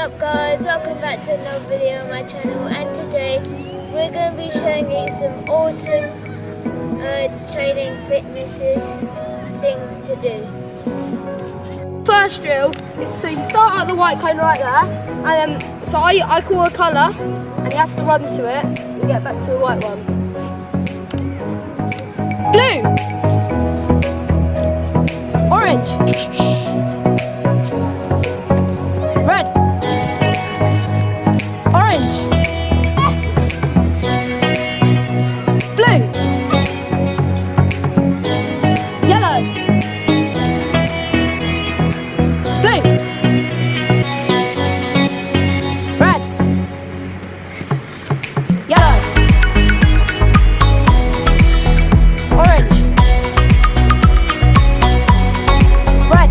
What's up guys, welcome back to another video on my channel, and today we're going to be showing you some awesome training fitnesses things to do. First drill is so you start at the white cone right there, and then so I call a colour and he has to run to it and get back to the white one. Blue, orange, red, orange, blue, yellow, blue, red, yellow, orange, red,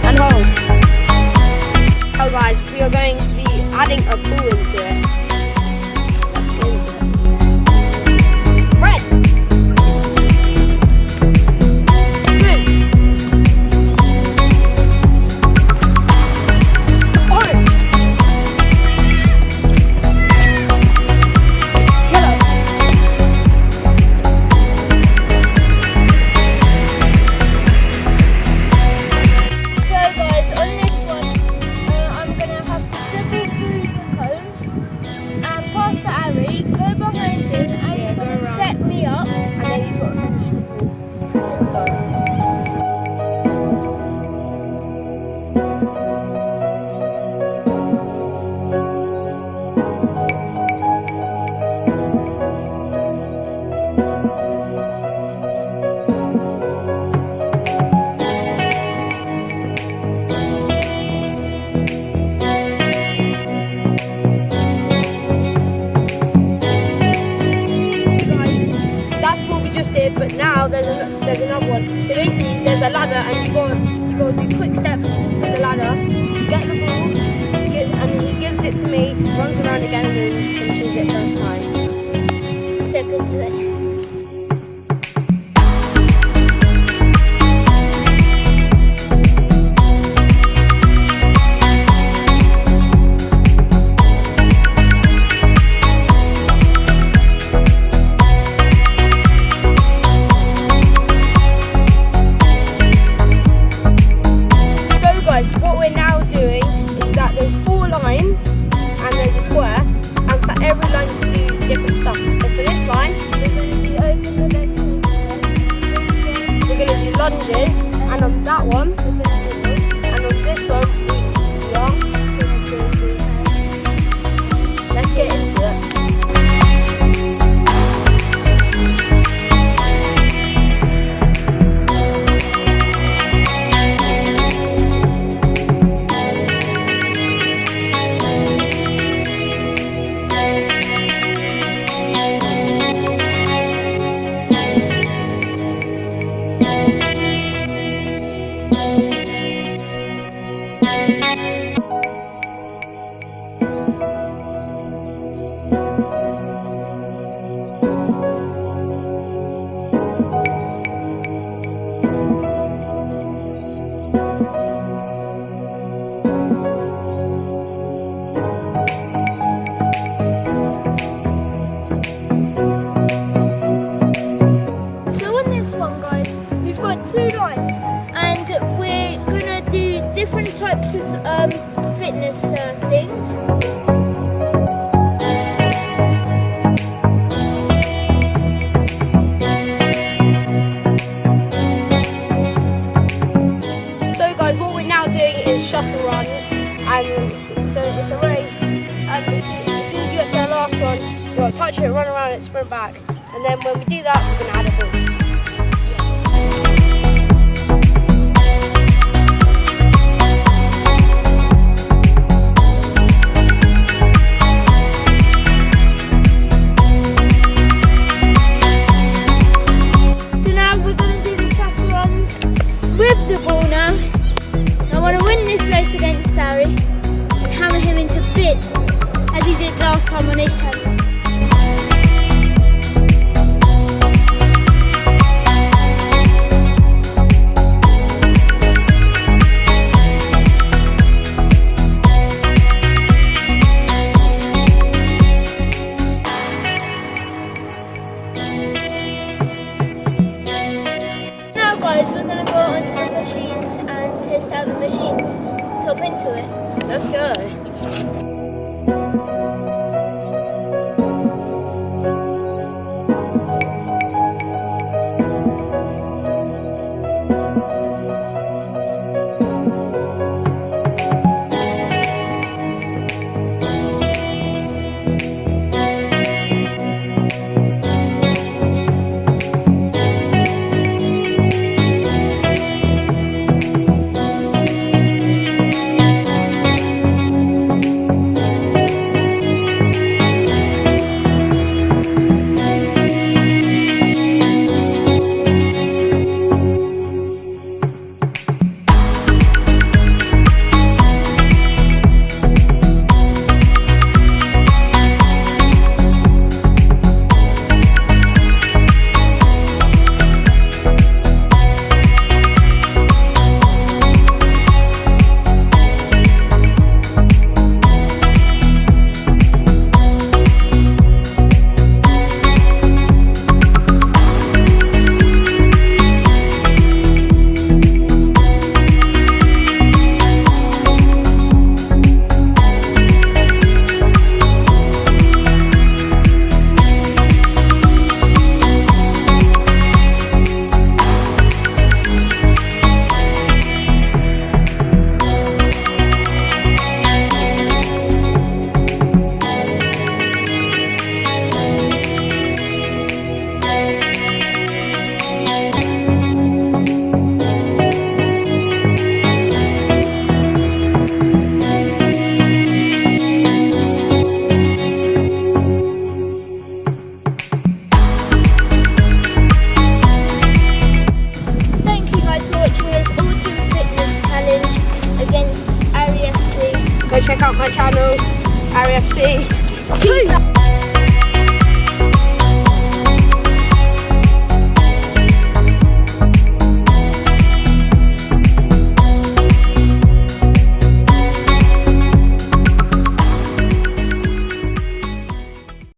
and hold. Oh guys, we are going to be adding a ball into it. Let's go into it. Red, blue, orange, yellow, So guys, on this one I'm going to have to dribble through the cones and pass the alley, go behind him, and he's going to set me up, and then he's got to finish the ball. Just done. That's what we just did, but now there's another one. So basically, there's a ladder, and you got to do quick steps all through the ladder. Get the ball, and he gives it to me, runs around again, and then finishes it first time. step into it. What we're now doing is that there's 4 lines and there's a square, and for every line you do different stuff. So for this line, we're going to do lunges, and on that one, and on this one, we are. Let's get into it. And we're going to do different types of fitness things. So guys, what we're now doing is shuttle runs, and so it's a race, and as soon as you get to the last one, you've got to touch it, run around it, sprint back, and then when we do that, we're going to add a ball. With the ball now, I want to win this race against Harry and hammer him into bits as he did last time on his channel. Let's go. Thank you guys for watching this all-team fitness challenge against REFC. Go check out my channel, RFC. Peace.